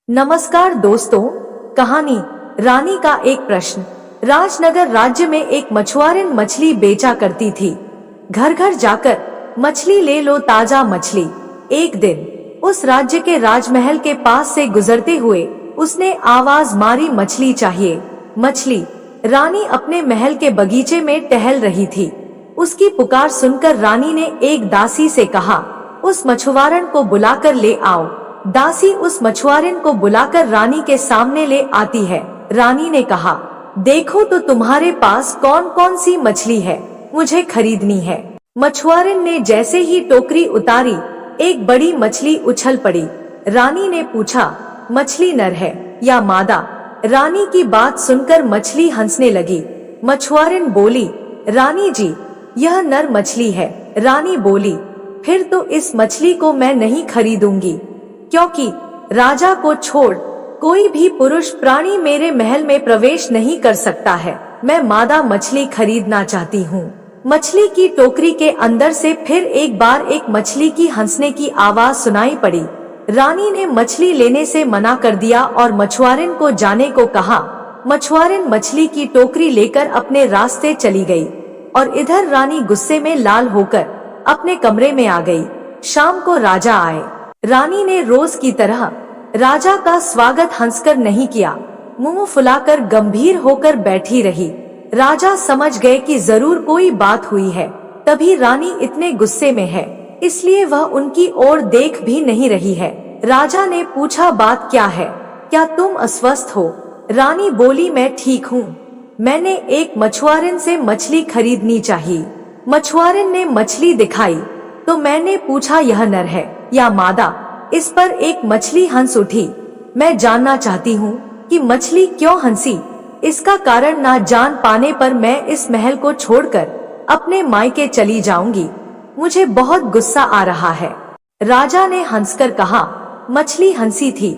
नमस्कार दोस्तों, कहानी रानी का एक प्रश्न। राजनगर राज्य में एक मछुआरिन मछली बेचा करती थी। घर घर जाकर मछली ले लो, ताजा मछली। एक दिन उस राज्य के राजमहल के पास से गुजरते हुए उसने आवाज मारी, मछली चाहिए मछली। रानी अपने महल के बगीचे में टहल रही थी। उसकी पुकार सुनकर रानी ने एक दासी से कहा, उस मछुआरन को बुलाकर ले आओ। दासी उस मछुआरिन को बुलाकर रानी के सामने ले आती है। रानी ने कहा, देखो तो तुम्हारे पास कौन कौन सी मछली है, मुझे खरीदनी है। मछुआरिन ने जैसे ही टोकरी उतारी, एक बड़ी मछली उछल पड़ी। रानी ने पूछा, मछली नर है या मादा? रानी की बात सुनकर मछली हंसने लगी। मछुआरिन बोली, रानी जी, यह नर मछली है। रानी बोली, फिर तो इस मछली को मैं नहीं खरीदूंगी, क्योंकि राजा को छोड़ कोई भी पुरुष प्राणी मेरे महल में प्रवेश नहीं कर सकता है। मैं मादा मछली खरीदना चाहती हूँ। मछली की टोकरी के अंदर से फिर एक बार एक मछली की हंसने की आवाज सुनाई पड़ी। रानी ने मछली लेने से मना कर दिया और मछुआरिन को जाने को कहा। मछुआरिन मछली की टोकरी लेकर अपने रास्ते चली गई और इधर रानी गुस्से में लाल होकर अपने कमरे में आ गई। शाम को राजा आए। रानी ने रोज की तरह राजा का स्वागत हंसकर नहीं किया, मुंह फुलाकर गंभीर होकर बैठी रही। राजा समझ गए कि जरूर कोई बात हुई है, तभी रानी इतने गुस्से में है, इसलिए वह उनकी ओर देख भी नहीं रही है। राजा ने पूछा, बात क्या है? क्या तुम अस्वस्थ हो? रानी बोली, मैं ठीक हूँ। मैंने एक मछुआरिन से मछली खरीदनी चाहिए। मछुआरिन ने मछली दिखाई तो मैंने पूछा, यह नर है या मादा? इस पर एक मछली हंस उठी। मैं जानना चाहती हूँ कि मछली क्यों हंसी। इसका कारण ना जान पाने पर मैं इस महल को छोड़कर अपने मायके चली जाऊंगी। मुझे बहुत गुस्सा आ रहा है। राजा ने हंसकर कहा, मछली हंसी थी?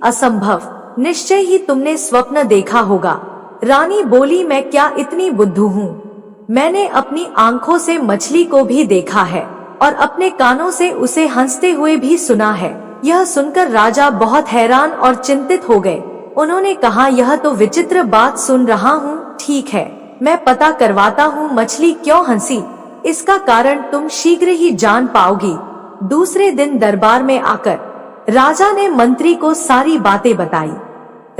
असंभव, निश्चय ही तुमने स्वप्न देखा होगा। रानी बोली, मैं क्या इतनी बुद्धू हूँ? मैंने अपनी आंखों से मछली को भी देखा है और अपने कानों से उसे हंसते हुए भी सुना है। यह सुनकर राजा बहुत हैरान और चिंतित हो गए। उन्होंने कहा, यह तो विचित्र बात सुन रहा हूँ। ठीक है, मैं पता करवाता हूँ मछली क्यों हंसी। इसका कारण तुम शीघ्र ही जान पाओगी। दूसरे दिन दरबार में आकर राजा ने मंत्री को सारी बातें बताई।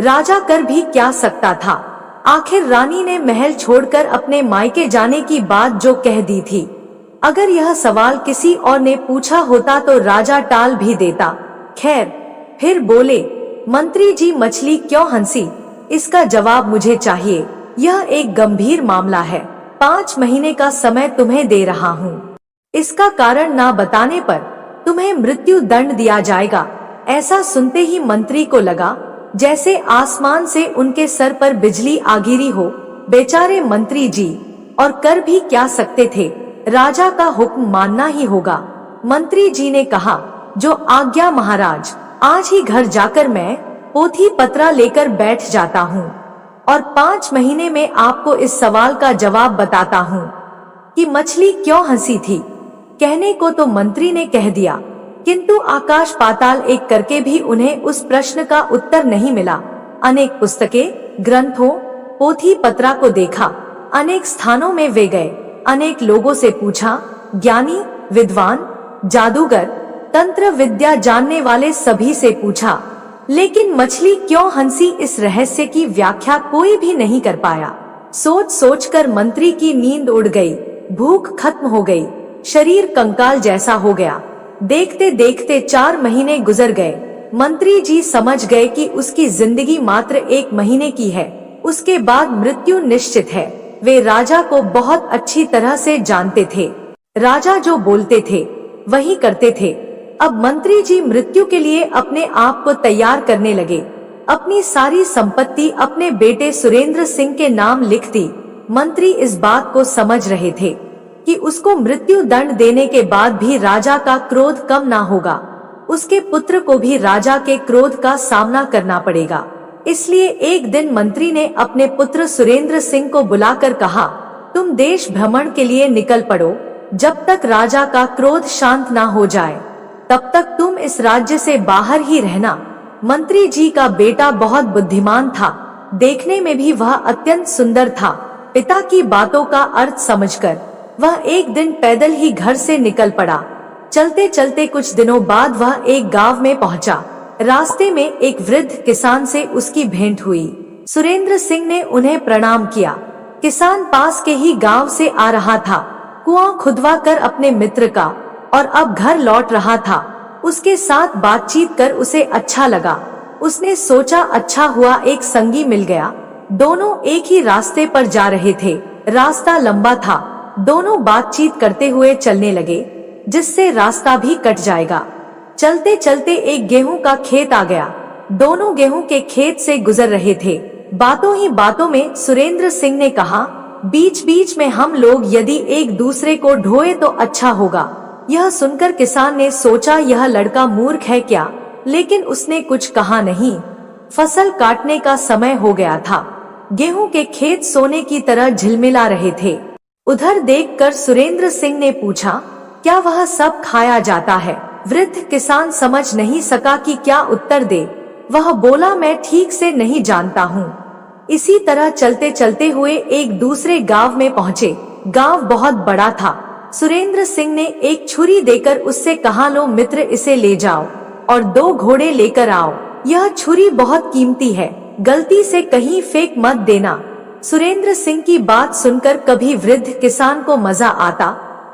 राजा कर भी क्या सकता था, आखिर रानी ने महल छोड़कर अपने मायके जाने की बात जो कह दी थी। अगर यह सवाल किसी और ने पूछा होता तो राजा टाल भी देता। खैर, फिर बोले, मंत्री जी, मछली क्यों हंसी? इसका जवाब मुझे चाहिए। यह एक गंभीर मामला है। 5 महीने का समय तुम्हें दे रहा हूँ। इसका कारण ना बताने पर तुम्हें मृत्यु दंड दिया जाएगा। ऐसा सुनते ही मंत्री को लगा जैसे आसमान से उनके सर पर बिजली आ गिरी हो। बेचारे मंत्री जी, और कर भी क्या सकते थे, राजा का हुक्म मानना ही होगा। मंत्री जी ने कहा, जो आज्ञा महाराज। आज ही घर जाकर मैं पोथी पत्रा लेकर बैठ जाता हूँ और 5 महीने में आपको इस सवाल का जवाब बताता हूँ कि मछली क्यों हंसी थी। कहने को तो मंत्री ने कह दिया, किंतु आकाश पाताल एक करके भी उन्हें उस प्रश्न का उत्तर नहीं मिला। अनेक पुस्तकें, ग्रंथों, पोथी पत्रा को देखा। अनेक स्थानों में वे गए, अनेक लोगों से पूछा, ज्ञानी, विद्वान, जादूगर, तंत्र विद्या जानने वाले सभी से पूछा, लेकिन मछली क्यों हंसी, इस रहस्य की व्याख्या कोई भी नहीं कर पाया। सोच सोचकर मंत्री की नींद उड़ गई, भूख खत्म हो गई, शरीर कंकाल जैसा हो गया। देखते देखते 4 महीने गुजर गए। मंत्री जी समझ गए कि उसकी जिंदगी मात्र 1 महीने की है, उसके बाद मृत्यु निश्चित है। वे राजा को बहुत अच्छी तरह से जानते थे। राजा जो बोलते थे वही करते थे। अब मंत्री जी मृत्यु के लिए अपने आप को तैयार करने लगे। अपनी सारी संपत्ति अपने बेटे सुरेंद्र सिंह के नाम लिख दी। मंत्री इस बात को समझ रहे थे कि उसको मृत्यु दंड देने के बाद भी राजा का क्रोध कम ना होगा। उसके पुत्र को भी राजा के क्रोध का सामना करना पड़ेगा। इसलिए एक दिन मंत्री ने अपने पुत्र सुरेंद्र सिंह को बुलाकर कहा, तुम देश भ्रमण के लिए निकल पड़ो। जब तक राजा का क्रोध शांत ना हो जाए तब तक तुम इस राज्य से बाहर ही रहना। मंत्री जी का बेटा बहुत बुद्धिमान था, देखने में भी वह अत्यंत सुंदर था। पिता की बातों का अर्थ समझकर वह एक दिन पैदल ही घर से निकल पड़ा। चलते चलते कुछ दिनों बाद वह एक गांव में पहुंचा। रास्ते में एक वृद्ध किसान से उसकी भेंट हुई। सुरेंद्र सिंह ने उन्हें प्रणाम किया। किसान पास के ही गांव से आ रहा था, कुआं खुदवा कर अपने मित्र का, और अब घर लौट रहा था। उसके साथ बातचीत कर उसे अच्छा लगा। उसने सोचा अच्छा हुआ एक संगी मिल गया। दोनों एक ही रास्ते पर जा रहे थे। रास्ता लंबा था, दोनों बातचीत करते हुए चलने लगे, जिससे रास्ता भी कट जाएगा। चलते चलते एक गेहूं का खेत आ गया। दोनों गेहूं के खेत से गुजर रहे थे। बातों ही बातों में सुरेंद्र सिंह ने कहा, बीच बीच में हम लोग यदि एक दूसरे को ढोए तो अच्छा होगा। यह सुनकर किसान ने सोचा यह लड़का मूर्ख है क्या, लेकिन उसने कुछ कहा नहीं। फसल काटने का समय हो गया था। गेहूं के खेत सोने की तरह झिलमिला रहे थे। उधर देखकर सुरेंद्र सिंह ने पूछा, क्या वह सब खाया जाता है? वृद्ध किसान समझ नहीं सका कि क्या उत्तर दे। वह बोला, मैं ठीक से नहीं जानता हूँ। इसी तरह चलते चलते हुए एक दूसरे गांव में पहुँचे। गांव बहुत बड़ा था। सुरेंद्र सिंह ने एक छुरी देकर उससे कहा, लो मित्र, इसे ले जाओ और 2 घोड़े लेकर आओ। यह छुरी बहुत कीमती है, गलती से कहीं फेंक मत देना। सुरेंद्र सिंह की बात सुनकर कभी वृद्ध किसान को मजा आता,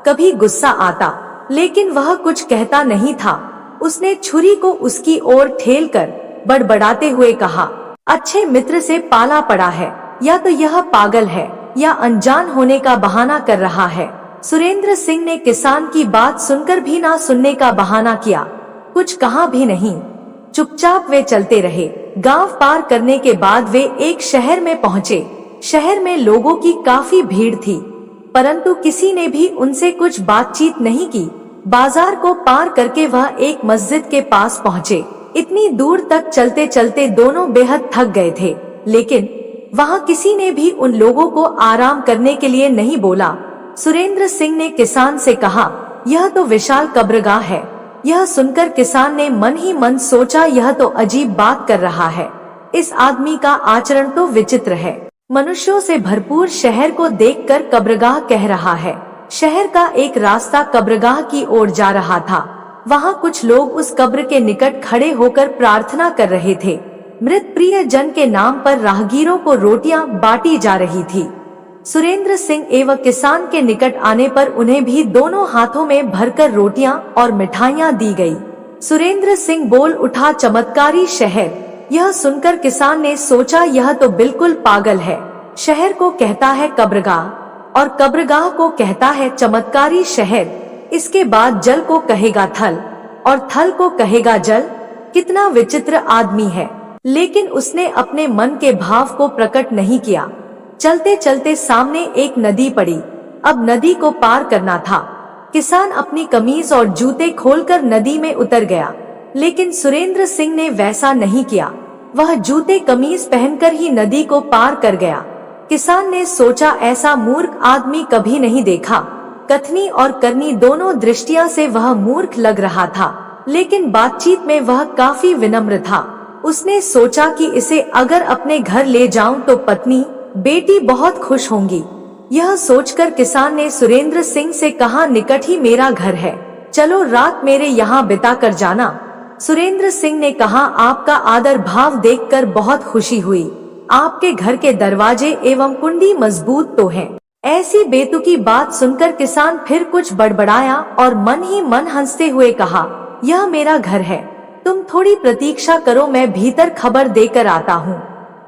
कभी गुस्सा आता, लेकिन वह कुछ कहता नहीं था। उसने छुरी को उसकी ओर ठेलकर बड़बड़ाते हुए कहा, अच्छे मित्र से पाला पड़ा है, या तो यह पागल है या अनजान होने का बहाना कर रहा है। सुरेंद्र सिंह ने किसान की बात सुनकर भी ना सुनने का बहाना किया, कुछ कहा भी नहीं। चुपचाप वे चलते रहे। गांव पार करने के बाद वे एक शहर में पहुंचे। शहर में लोगों की काफी भीड़ थी, परंतु किसी ने भी उनसे कुछ बातचीत नहीं की। बाजार को पार करके वह एक मस्जिद के पास पहुंचे। इतनी दूर तक चलते चलते दोनों बेहद थक गए थे, लेकिन वहां किसी ने भी उन लोगों को आराम करने के लिए नहीं बोला। सुरेंद्र सिंह ने किसान से कहा, यह तो विशाल कब्रगाह है। यह सुनकर किसान ने मन ही मन सोचा, यह तो अजीब बात कर रहा है। इस आदमी का आचरण तो विचित्र है। मनुष्यों से भरपूर शहर को देखकर कब्रगाह कह रहा है। शहर का एक रास्ता कब्रगाह की ओर जा रहा था। वहाँ कुछ लोग उस कब्र के निकट खड़े होकर प्रार्थना कर रहे थे। मृत प्रिय जन के नाम पर राहगीरों को रोटियां बांटी जा रही थी। सुरेंद्र सिंह एवं किसान के निकट आने पर उन्हें भी दोनों हाथों में भरकर रोटियां और मिठाइयां दी गई। सुरेंद्र सिंह बोल उठा, चमत्कारी शहर। यह सुनकर किसान ने सोचा, यह तो बिल्कुल पागल है। शहर को कहता है कब्रगाह और कब्रगाह को कहता है चमत्कारी शहर। इसके बाद जल को कहेगा थल और थल को कहेगा जल। कितना विचित्र आदमी है। लेकिन उसने अपने मन के भाव को प्रकट नहीं किया। चलते चलते सामने एक नदी पड़ी। अब नदी को पार करना था। किसान अपनी कमीज और जूते खोलकर नदी में उतर गया, लेकिन सुरेंद्र सिंह ने वैसा नहीं किया। वह जूते कमीज पहनकर ही नदी को पार कर गया। किसान ने सोचा, ऐसा मूर्ख आदमी कभी नहीं देखा। कथनी और करनी दोनों दृष्टियां से वह मूर्ख लग रहा था, लेकिन बातचीत में वह काफी विनम्र था। उसने सोचा कि इसे अगर अपने घर ले जाऊं तो पत्नी बेटी बहुत खुश होंगी। यह सोचकर किसान ने सुरेंद्र सिंह से कहा, निकट ही मेरा घर है, चलो रात मेरे यहाँ बिता कर जाना। सुरेंद्र सिंह ने कहा, आपका आदर भाव देखकर बहुत खुशी हुई। आपके घर के दरवाजे एवं कुंडी मजबूत तो हैं। ऐसी बेतुकी बात सुनकर किसान फिर कुछ बड़बड़ाया और मन ही मन हंसते हुए कहा, यह मेरा घर है, तुम थोड़ी प्रतीक्षा करो, मैं भीतर खबर देकर आता हूँ।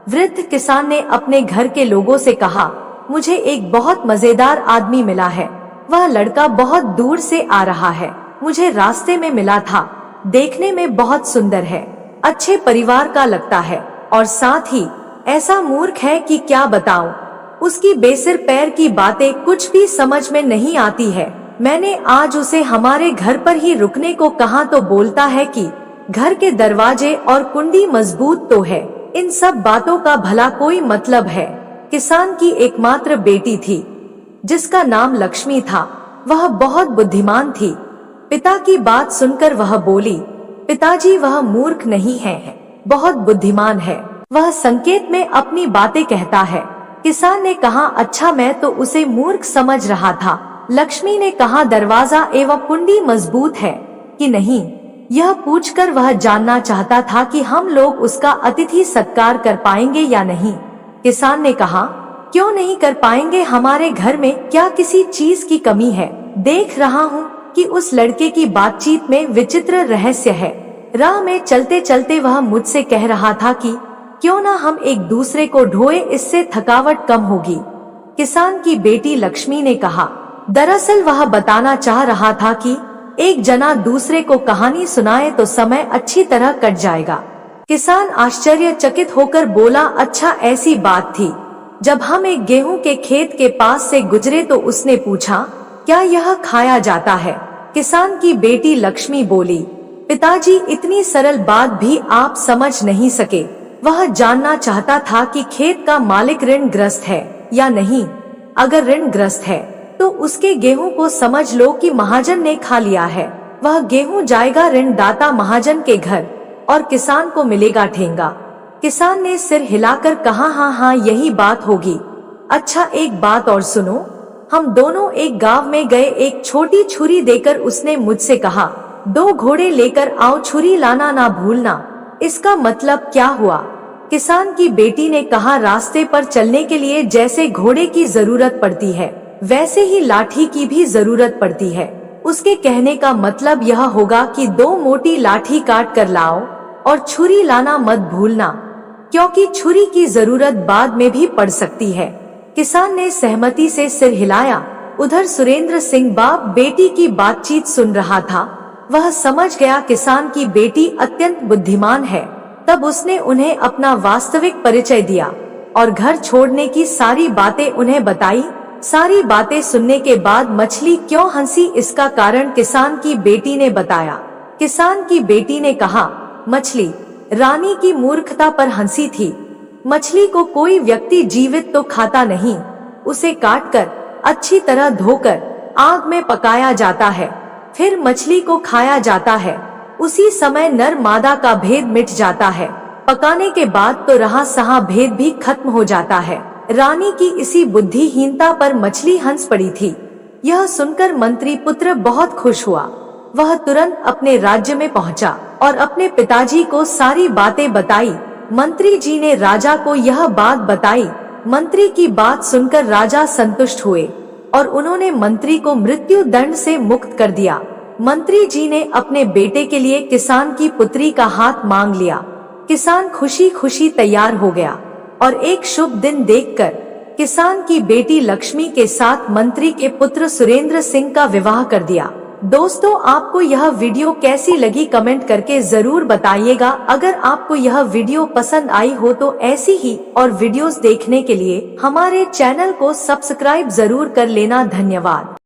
वृद्ध किसान ने अपने घर के लोगों से कहा, मुझे एक बहुत मजेदार आदमी मिला है। वह लड़का बहुत दूर से आ रहा है, मुझे रास्ते में मिला था। देखने में बहुत सुंदर है, अच्छे परिवार का लगता है और साथ ही ऐसा मूर्ख है कि क्या बताऊं। उसकी बेसिर पैर की बातें कुछ भी समझ में नहीं आती है। मैंने आज उसे हमारे घर पर ही रुकने को कहा तो बोलता है कि घर के दरवाजे और कुंडी मजबूत तो है। इन सब बातों का भला कोई मतलब है। किसान की एकमात्र बेटी थी, जिसका नाम लक्ष्मी था। वह बहुत बुद्धिमान थी। पिता की बात सुनकर वह बोली, पिताजी वह मूर्ख नहीं है, बहुत बुद्धिमान है, वह संकेत में अपनी बातें कहता है। किसान ने कहा, अच्छा, मैं तो उसे मूर्ख समझ रहा था। लक्ष्मी ने कहा, दरवाजा एवं कुंडी मजबूत है कि नहीं? यह पूछकर वह जानना चाहता था कि हम लोग उसका अतिथि सत्कार कर पाएंगे या नहीं। किसान ने कहा, क्यों नहीं कर पाएंगे? हमारे घर में क्या किसी चीज की कमी है? देख रहा हूँ कि उस लड़के की बातचीत में विचित्र रहस्य है। राह में चलते चलते वह मुझसे कह रहा था कि क्यों ना हम एक दूसरे को ढोए, इससे थकावट कम होगी। किसान की बेटी लक्ष्मी ने कहा, दरअसल वह बताना चाह रहा था कि एक जना दूसरे को कहानी सुनाए तो समय अच्छी तरह कट जाएगा। किसान आश्चर्यचकित होकर बोला, अच्छा, ऐसी बात थी। जब हम एक गेहूं के खेत के पास से गुजरे तो उसने पूछा, क्या यह खाया जाता है? किसान की बेटी लक्ष्मी बोली, पिताजी, इतनी सरल बात भी आप समझ नहीं सके। वह जानना चाहता था कि खेत का मालिक ऋणग्रस्त है या नहीं। अगर ऋणग्रस्त है तो उसके गेहूं को समझ लो कि महाजन ने खा लिया है। वह गेहूं जाएगा ऋणदाता महाजन के घर और किसान को मिलेगा ठेंगा। किसान ने सिर हिलाकर कहा, हाँ हाँ, यही बात होगी। अच्छा, एक बात और सुनो। हम दोनों एक गांव में गए। एक छोटी छुरी देकर उसने मुझसे कहा, 2 घोड़े लेकर आओ, छुरी लाना ना भूलना। इसका मतलब क्या हुआ? किसान की बेटी ने कहा, रास्ते पर चलने के लिए जैसे घोड़े की जरूरत पड़ती है वैसे ही लाठी की भी जरूरत पड़ती है। उसके कहने का मतलब यह होगा कि 2 मोटी लाठी काट कर लाओ और छुरी लाना मत भूलना, क्योंकि छुरी की जरूरत बाद में भी पड़ सकती है। किसान ने सहमति से सिर हिलाया। उधर सुरेंद्र सिंह बाप बेटी की बातचीत सुन रहा था। वह समझ गया किसान की बेटी अत्यंत बुद्धिमान है। तब उसने उन्हें अपना वास्तविक परिचय दिया और घर छोड़ने की सारी बातें उन्हें बताई। सारी बातें सुनने के बाद मछली क्यों हंसी, इसका कारण किसान की बेटी ने बताया। किसान की बेटी ने कहा, मछली रानी की मूर्खता पर हंसी थी। मछली को कोई व्यक्ति जीवित तो खाता नहीं, उसे काटकर अच्छी तरह धोकर आग में पकाया जाता है, फिर मछली को खाया जाता है। उसी समय नर मादा का भेद मिट जाता है। पकाने के बाद तो रहा सहा भेद भी खत्म हो जाता है। रानी की इसी बुद्धिहीनता पर मछली हंस पड़ी थी। यह सुनकर मंत्री पुत्र बहुत खुश हुआ। वह तुरंत अपने राज्य में पहुंचा और अपने पिताजी को सारी बातें बताई। मंत्री जी ने राजा को यह बात बताई। मंत्री की बात सुनकर राजा संतुष्ट हुए और उन्होंने मंत्री को मृत्यु दंड से मुक्त कर दिया। मंत्री जी ने अपने बेटे के लिए किसान की पुत्री का हाथ मांग लिया। किसान खुशी खुशी तैयार हो गया और एक शुभ दिन देखकर किसान की बेटी लक्ष्मी के साथ मंत्री के पुत्र सुरेंद्र सिंह का विवाह कर दिया। दोस्तों, आपको यह वीडियो कैसी लगी कमेंट करके जरूर बताइएगा। अगर आपको यह वीडियो पसंद आई हो तो ऐसी ही और वीडियोस देखने के लिए हमारे चैनल को सब्सक्राइब जरूर कर लेना। धन्यवाद।